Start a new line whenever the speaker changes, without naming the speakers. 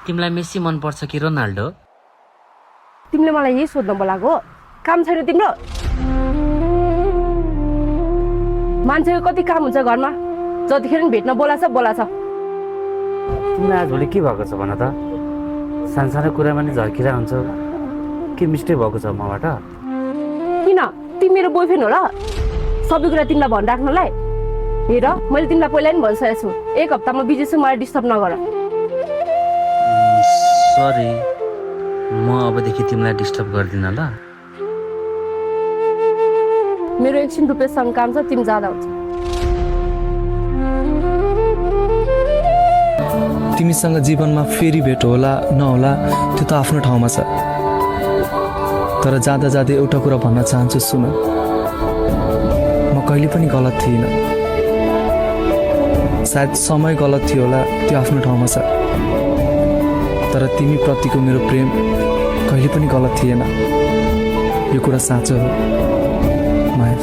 तिमीलाई मेसी मनपर्छ कि रोनाल्डो?
तिमीले मलाई यही सोध्न बोलाएको? काम छैन तिम्रो? मान्छेको कति काम हुन्छ घरमा, जतिखेर नि भेट्न बोलाछ।
तिमीलाई आजभोलि के भएको छ भन त? सानसानो कुरामा नि झर्किरा हुन्छ। के मिस्टेक भएको छ मबाट?
किन? तिमी मेरो बोयफ्रेन्ड हो र सबै कुरा तिमीलाई भनिराख्नलाई? हेर, मैले तिमीलाई पहिला नि भनिसकेको छु, 1 हप्तामा बिजी छु, मलाई डिस्टर्ब नगर।
सरी, म अबदेखि तिमीलाई डिस्टर्ब गर्दिनँ ल।
मेरो एकछिन रुपेशसँग काम छ, तिमी जाँदा हुन्छ।
तिमीसँग जीवनमा फेरि भेट होला नहोला त्यो त आफ्नो ठाउँमा छ, तर जाँदा जाँदै एउटा कुरा भन्न चाहन्छु, सुन। म कहिले पनि गलत थिइनँ। सायद समय गलत थियो होला, त्यो आफ्नो ठाउँमा छ, तर तिमी प्रतिको मेरो प्रेम कहिले पनि गलत थिएन। यो कुरा साँचो हो माया।